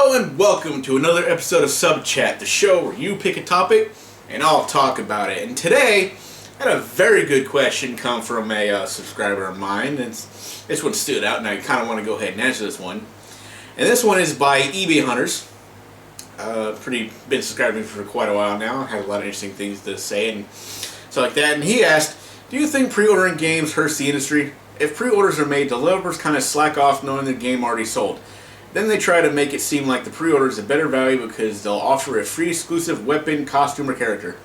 Hello and welcome to another episode of Sub Chat, the show where you pick a topic and I'll talk about it. And today, I had a very good question come from a subscriber of mine. This one stood out and I kind of want to go ahead and answer this one. And this one is by eBay Hunters. Been subscribing for quite a while now. Had a lot of interesting things to say and stuff like that. And he asked, do you think pre-ordering games hurts the industry? If pre-orders are made, developers kind of slack off knowing the game already sold. Then they try to make it seem like the pre-order is a better value because they'll offer a free exclusive weapon, costume, or character.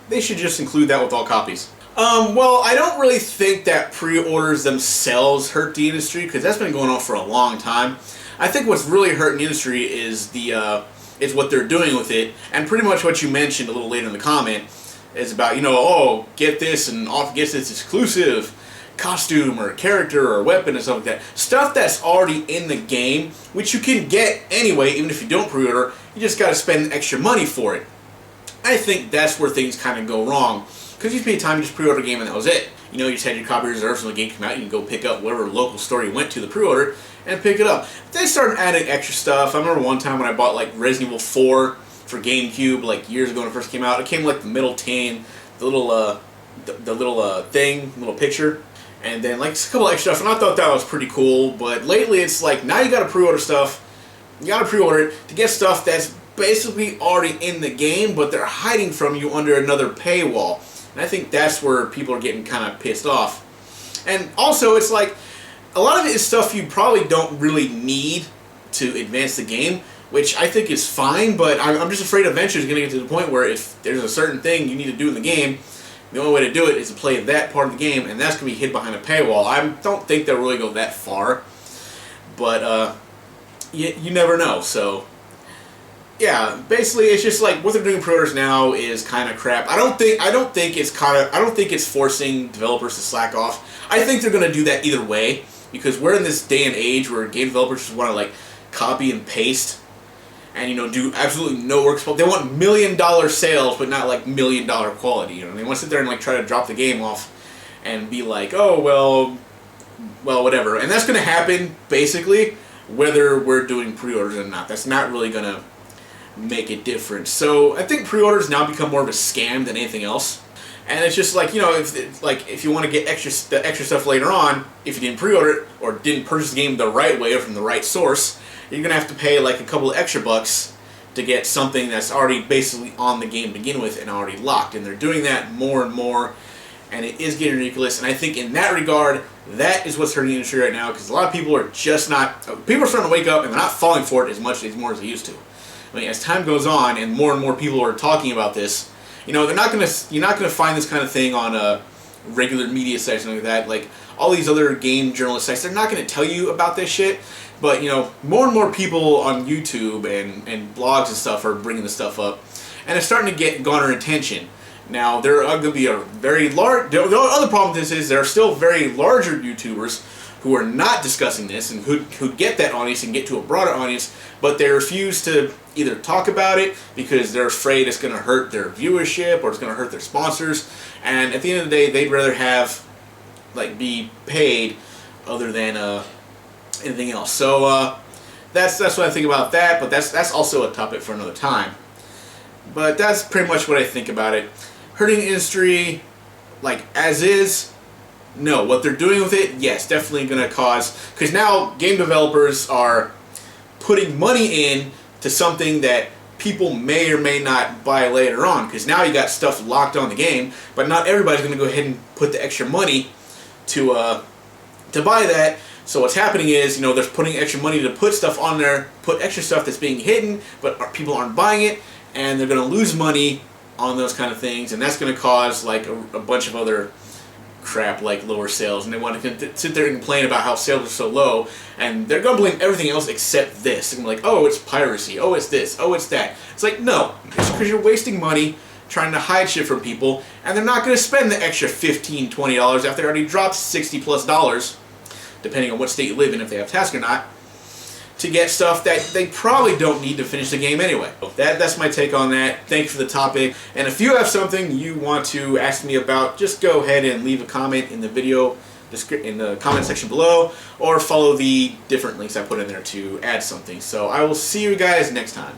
They should just include that with all copies. Well, I don't really think that pre-orders themselves hurt the industry because that's been going on for a long time. I think what's really hurting the industry is is what they're doing with it, and pretty much what you mentioned a little later in the comment is about, oh, get this and off gets this exclusive costume or character or weapon and stuff like that. Stuff that's already in the game, which you can get anyway, even if you don't pre-order. You just got to spend extra money for it. I think that's where things kind of go wrong, because you pay time to just pre-order a game and that was it. You just had your copy reserved when the game came out. You can go pick up whatever local store you went to the pre-order and pick it up. They started adding extra stuff. I remember one time when I bought like Resident Evil 4 for GameCube, like years ago when it first came out. It came like the middle tin, the little little picture. And then like a couple extra stuff, and I thought that was pretty cool. But lately it's like, now you gotta pre-order stuff. You gotta pre-order it to get stuff that's basically already in the game, but they're hiding from you under another paywall. And I think that's where people are getting kind of pissed off. And also it's like, a lot of it is stuff you probably don't really need to advance the game, which I think is fine, but I'm just afraid eventually it's gonna get to the point where if there's a certain thing you need to do in the game, the only way to do it is to play that part of the game, and that's going to be hid behind a paywall. I don't think they'll really go that far, but you never know. So, yeah, basically, it's just like what they're doing pre-orders now is kind of crap. I don't think it's forcing developers to slack off. I think they're going to do that either way, because we're in this day and age where game developers just want to like copy and paste. And do absolutely no work. They want $1 million sales, but not like $1 million quality. They want to sit there and like try to drop the game off, and be like, oh well, whatever. And that's going to happen basically whether we're doing pre-orders or not. That's not really going to make it different. So I think pre-orders now become more of a scam than anything else. And it's just like if you want to get extra stuff later on, if you didn't pre-order it or didn't purchase the game the right way or from the right source, you're going to have to pay like a couple of extra bucks to get something that's already basically on the game to begin with and already locked. And they're doing that more and more, and it is getting ridiculous. And I think in that regard, that is what's hurting the industry right now, because a lot of people are just not, people are starting to wake up and they're not falling for it as much as they used to. I mean, as time goes on and more people are talking about this, you're not going to find this kind of thing on a regular media site or something like that. Like all these other game journalist sites, they're not going to tell you about this shit. But, more and more people on YouTube and blogs and stuff are bringing this stuff up. And it's starting to garner attention. Now, there are going to be a very large... The other problem with this is there are still very larger YouTubers who are not discussing this and who get that audience and get to a broader audience, but they refuse to either talk about it because they're afraid it's going to hurt their viewership or it's going to hurt their sponsors. And at the end of the day, they'd rather be paid other than... anything else. So that's what I think about that, but that's also a topic for another time. But that's pretty much what I think about it. Hurting the industry, like as is, no. What they're doing with it, yes, definitely going to cause, because now game developers are putting money in to something that people may or may not buy later on, because now you got stuff locked on the game, but not everybody's going to go ahead and put the extra money to buy that. So what's happening is, they're putting extra money to put stuff on there, put extra stuff that's being hidden, but people aren't buying it, and they're going to lose money on those kind of things, and that's going to cause like a bunch of other crap like lower sales, and they want to sit there and complain about how sales are so low, and they're going to blame everything else except this, and like, oh, it's piracy, oh, it's this, oh, it's that. It's like, no, it's because you're wasting money trying to hide shit from people, and they're not going to spend the extra $15, $20 after they already dropped $60+, depending on what state you live in, if they have tasks or not, to get stuff that they probably don't need to finish the game anyway. That's my take on that. Thanks for the topic. And if you have something you want to ask me about, just go ahead and leave a comment in the video in the comment section below, or follow the different links I put in there to add something. So I will see you guys next time.